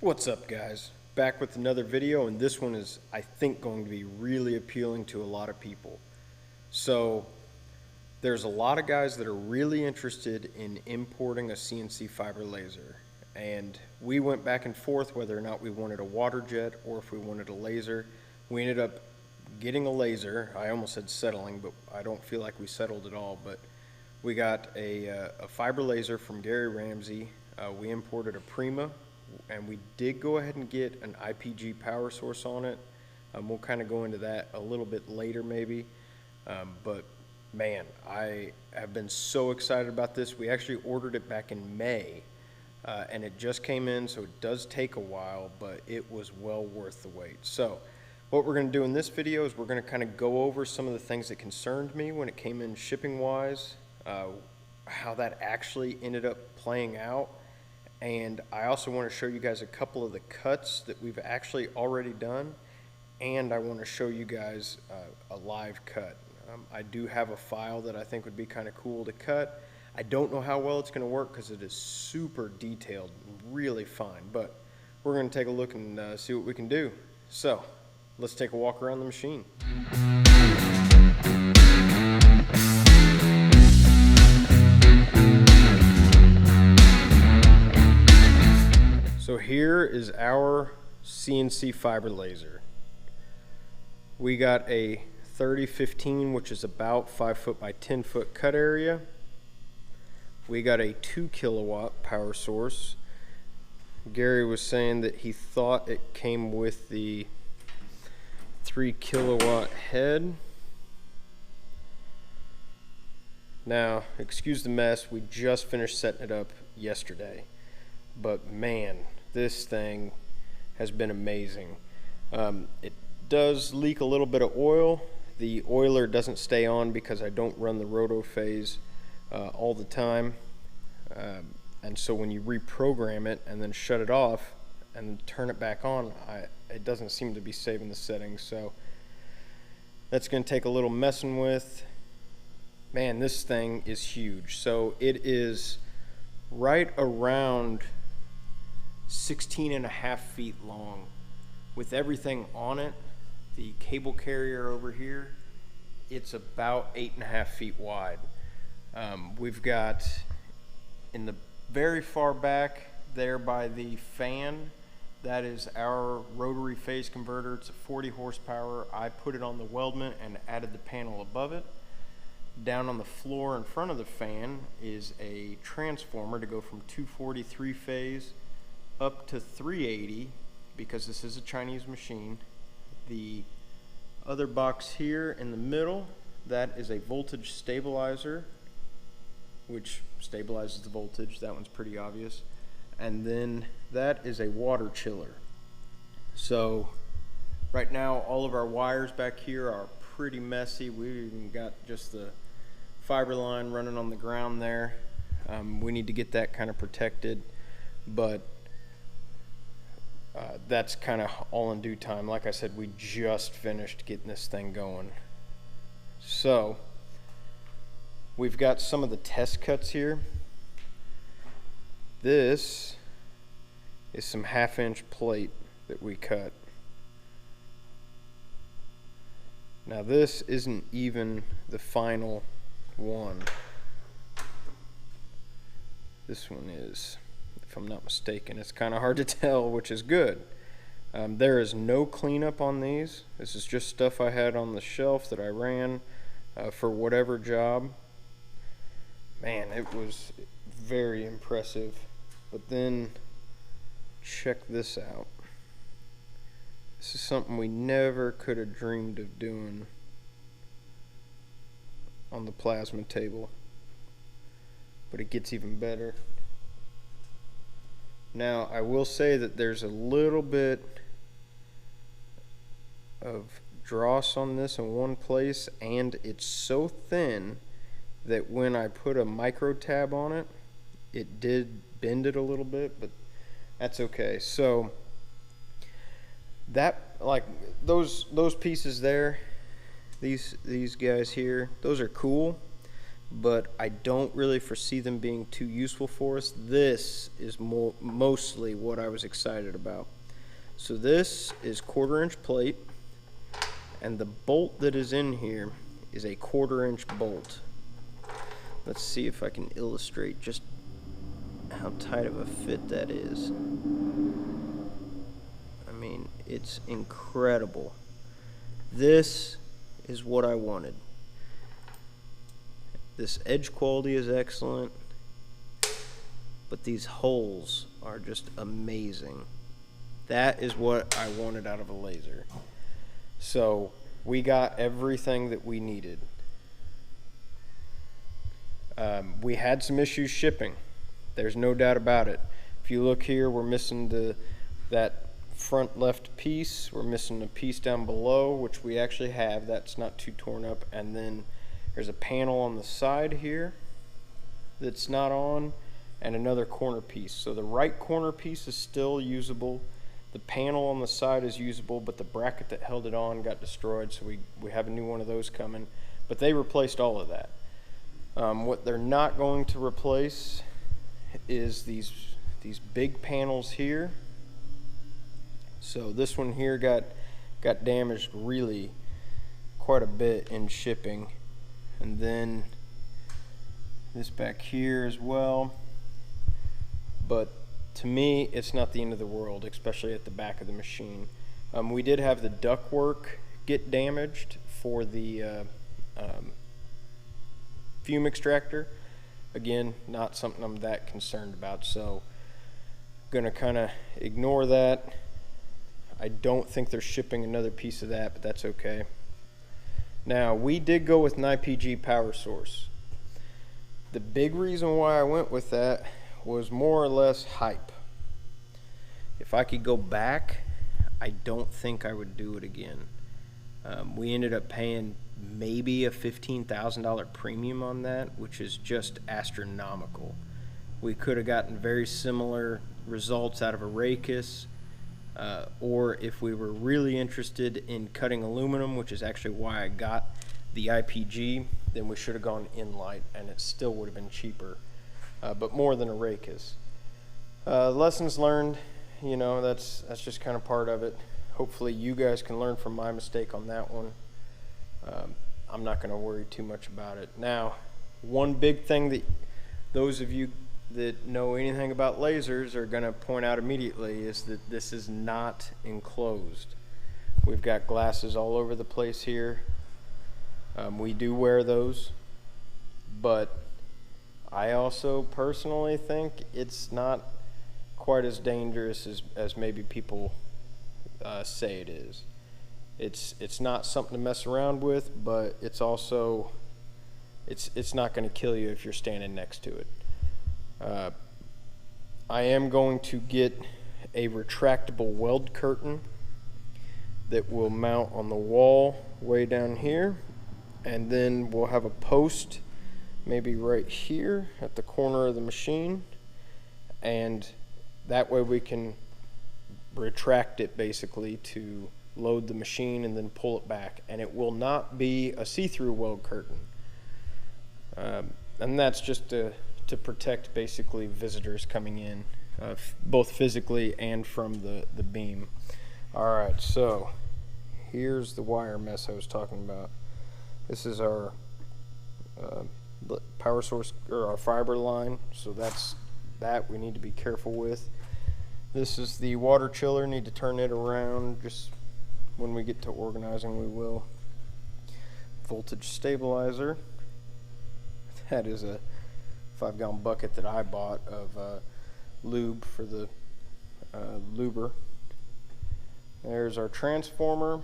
What's up, guys? Back with another video, and this one is, I think, going to be really appealing to a lot of people. So there's a lot of guys that are really interested in importing a CNC fiber laser, and we went back and forth whether or not we wanted a water jet or if we wanted a laser. We ended up getting a laser. I almost said settling, but I don't feel like we settled at all. But we got a fiber laser from Gary Ramsey. We imported a Prima, and we did go ahead and get an IPG power source on it. We'll kind of go into that a little bit later maybe. But man, I have been so excited about this. We actually ordered it back in May, and it just came in, so it does take a while, but it was well worth the wait. So what we're going to do in this video is we're going to kind of go over some of the things that concerned me when it came in shipping wise, how that actually ended up playing out. And I also want to show you guys a couple of the cuts that we've actually already done, and I want to show you guys a live cut. I do have a file that I think would be kind of cool to cut. I don't know how well it's going to work because it is super detailed and really fine, but we're going to take a look and see what we can do. So let's take a walk around the machine. So here is our CNC fiber laser. We got a 3015, which is about 5 foot by 10 foot cut area. We got a 2 kilowatt power source. Gary was saying that he thought it came with the 3 kilowatt head. Now, excuse the mess, we just finished setting it up yesterday, but man, this thing has been amazing. It does leak a little bit of oil. The oiler doesn't stay on because I don't run the roto phase all the time, and so when you reprogram it and then shut it off and turn it back on, it doesn't seem to be saving the settings. So that's going to take a little messing with. Man, this thing is huge. So it is right around 16.5 feet long with everything on it. The cable carrier over here, it's about 8.5 feet wide. We've got in the very far back there by the fan, that is our rotary phase converter. It's a 40 horsepower. I put it on the weldment and added the panel above it. Down on the floor in front of the fan is a transformer to go from 243 phase up to 380, because this is a Chinese machine. The other box here in the middle, that is a voltage stabilizer, which stabilizes the voltage. That one's pretty obvious. And then that is a water chiller. So right now all of our wires back here are pretty messy. We even got just the fiber line running on the ground there. We need to get that kind of protected, but that's kind of all in due time. Like I said, we just finished getting this thing going. So we've got some of the test cuts here. This is some 1/2-inch plate that we cut. Now this isn't even the final one. This one is, if I'm not mistaken. It's kind of hard to tell, which is good. There is no cleanup on these. This is just stuff I had on the shelf that I ran for whatever job. Man, it was very impressive. But then check this out. This is something we never could have dreamed of doing on the plasma table, but it gets even better. Now, I will say that there's a little bit of dross on this in one place, and it's so thin that when I put a micro tab on it, it did bend it a little bit, but that's okay. So that, like those pieces there, these guys here, those are cool. but I don't really foresee them being too useful for us. This is mostly what I was excited about. So this is 1/4-inch plate, and the bolt that is in here is a 1/4-inch bolt. Let's see if I can illustrate just how tight of a fit that is. I mean, it's incredible. This is what I wanted. This edge quality is excellent, but these holes are just amazing. That is what I wanted out of a laser. So we got everything that we needed. We had some issues shipping. There's no doubt about it. If you look here, we're missing that front left piece. We're missing a piece down below, which we actually have. That's not too torn up. And then there's a panel on the side here that's not on, and another corner piece. So the right corner piece is still usable. The panel on the side is usable, but the bracket that held it on got destroyed, so we have a new one of those coming. But they replaced all of that. What they're not going to replace is these big panels here. So this one here got damaged really quite a bit in shipping. And then this back here as well. But to me, it's not the end of the world, especially at the back of the machine. We did have the ductwork get damaged for the fume extractor. Again, not something I'm that concerned about, so gonna kind of ignore that. I don't think they're shipping another piece of that, but that's okay. Now, we did go with an IPG power source. The big reason why I went with that was more or less hype. If I could go back, I don't think I would do it again. We ended up paying maybe a $15,000 premium on that, which is just astronomical. We could have gotten very similar results out of a Raycus, or if we were really interested in cutting aluminum, which is actually why I got the IPG, then we should have gone Inlight, and it still would have been cheaper, but more than a Raycus. Lessons learned, you know, that's just kind of part of it. Hopefully you guys can learn from my mistake on that one. I'm not going to worry too much about it. Now, one big thing that those of you that know anything about lasers are going to point out immediately is that this is not enclosed. We've got glasses all over the place here. We do wear those, but I also personally think it's not quite as dangerous as maybe people say it is. It's not something to mess around with, but it's also it's not going to kill you if you're standing next to it. I am going to get a retractable weld curtain that will mount on the wall way down here, and then we'll have a post maybe right here at the corner of the machine, and that way we can retract it basically to load the machine and then pull it back, and it will not be a see-through weld curtain, and that's just to protect basically visitors coming in, both physically and from the beam. Alright, so here's the wire mess I was talking about. This is our power source, or our fiber line, so that's that we need to be careful with. This is the water chiller. Need to turn it around. Just when we get to organizing, we will. Voltage stabilizer. That is a 5-gallon bucket that I bought of lube for the luber. There's our transformer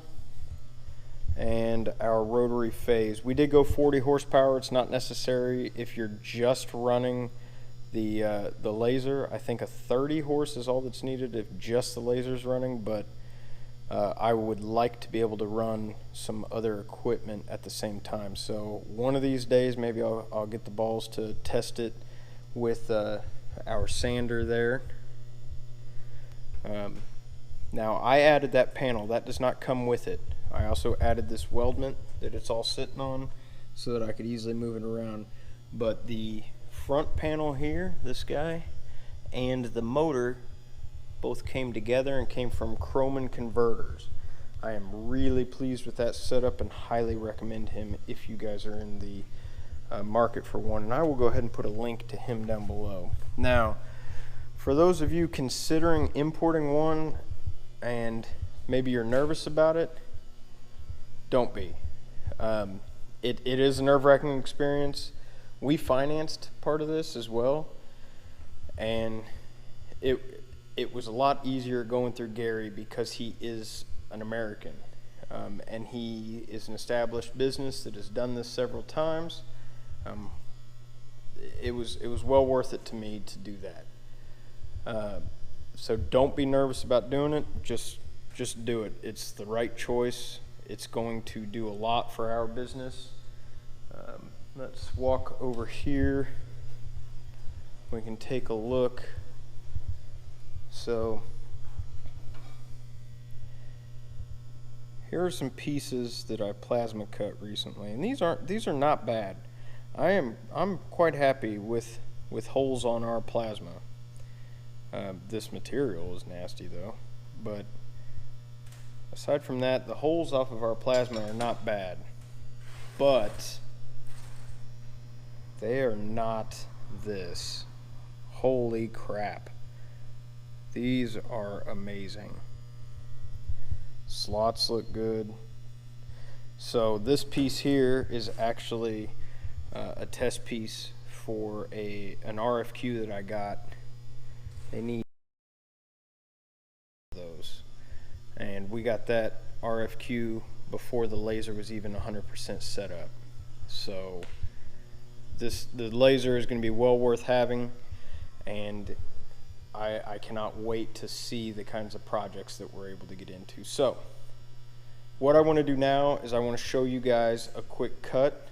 and our rotary phase. We did go 40 horsepower. It's not necessary if you're just running the laser. I think a 30 horse is all that's needed if just the laser's running, but I would like to be able to run some other equipment at the same time. So one of these days maybe I'll get the balls to test it with our sander there. Now I added that panel. That does not come with it. I also added this weldment that it's all sitting on so that I could easily move it around. but the front panel here, this guy, and the motor both came together and came from Kroman Converters. I am really pleased with that setup and highly recommend him if you guys are in the market for one, and I will go ahead and put a link to him down below. Now, for those of you considering importing one and maybe you're nervous about it, don't be. It is a nerve-wracking experience. We financed part of this as well, and it was a lot easier going through Gary because he is an American, and he is an established business that has done this several times. It was well worth it to me to do that. So don't be nervous about doing it. Just do it. It's the right choice. It's going to do a lot for our business. Let's walk over here. We can take a look. So here are some pieces that I plasma cut recently, and these are not bad. I'm quite happy with holes on our plasma. This material is nasty though, but aside from that, the holes off of our plasma are not bad, but they are not this. Holy crap. These are amazing. Slots look good. So this piece here is actually a test piece for an RFQ that I got. They need those, and we got that RFQ before the laser was even 100% set up. So the laser is going to be well worth having, and I cannot wait to see the kinds of projects that we're able to get into. So what I want to do now is I want to show you guys a quick cut.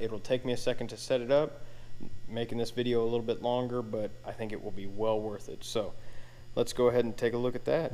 It'll take me a second to set it up, making this video a little bit longer, but I think it will be well worth it. So let's go ahead and take a look at that.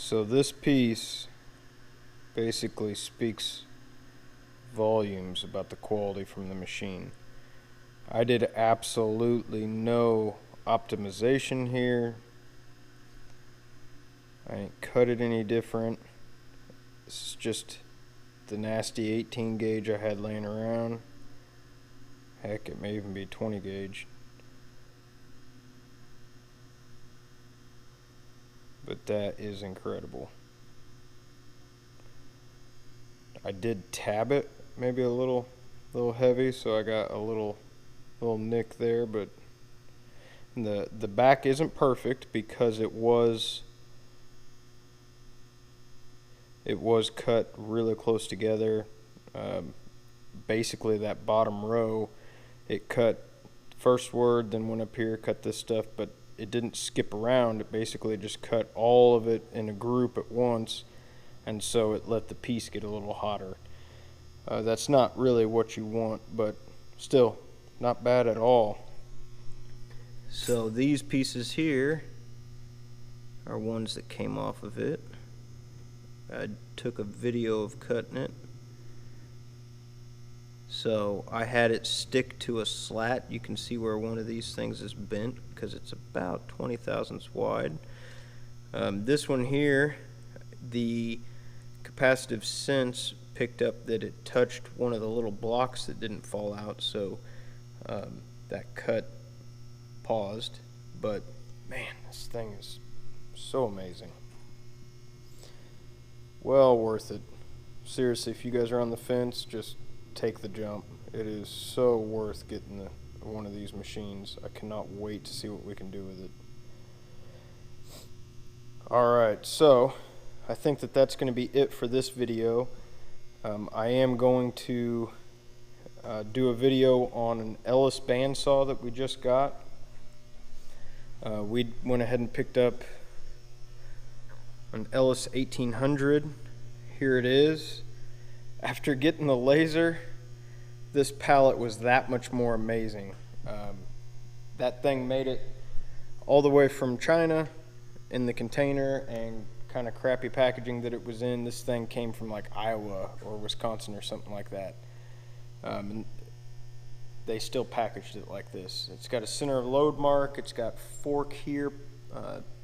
So this piece basically speaks volumes about the quality from the machine. I did absolutely no optimization here. I didn't cut it any different. This is just the nasty 18 gauge I had laying around. Heck, it may even be 20 gauge. But that is incredible. I did tab it maybe a little heavy, so I got a little nick there, but the back isn't perfect because it was cut really close together. Basically that bottom row, it cut first word, then went up here, cut this stuff, but it didn't skip around. It basically just cut all of it in a group at once, and so it let the piece get a little hotter. That's not really what you want, but still not bad at all. So these pieces here are ones that came off of it. I took a video of cutting it. So I had it stick to a slat. You can see where one of these things is bent because it's about 20 thousandths wide. This one here, the capacitive sense picked up that it touched one of the little blocks that didn't fall out, so that cut paused. But man, this thing is so amazing. Well worth it. Seriously, if you guys are on the fence, just take the jump. It is so worth getting one of these machines. I cannot wait to see what we can do with it. Alright, so I think that that's going to be it for this video. I am going to do a video on an Ellis bandsaw that we just got. We went ahead and picked up an Ellis 1800. Here it is. After getting the laser, this pallet was that much more amazing. That thing made it all the way from China in the container and kind of crappy packaging that it was in. This thing came from like Iowa or Wisconsin or something like that. And they still packaged it like this. It's got a center of load mark. It's got fork here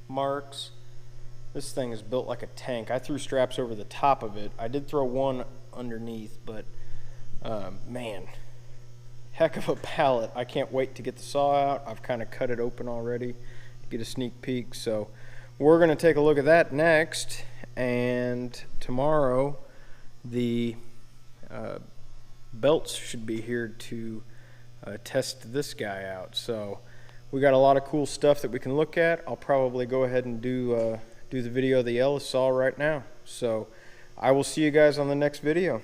marks. This thing is built like a tank. I threw straps over the top of it. I did throw one underneath, but man, heck of a pallet. I can't wait to get the saw out. I've kind of cut it open already to get a sneak peek. So we're going to take a look at that next, and tomorrow the belts should be here to test this guy out. So we got a lot of cool stuff that we can look at. I'll probably go ahead and do the video of the Ellis saw right now. So I will see you guys on the next video.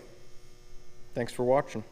Thanks for watching.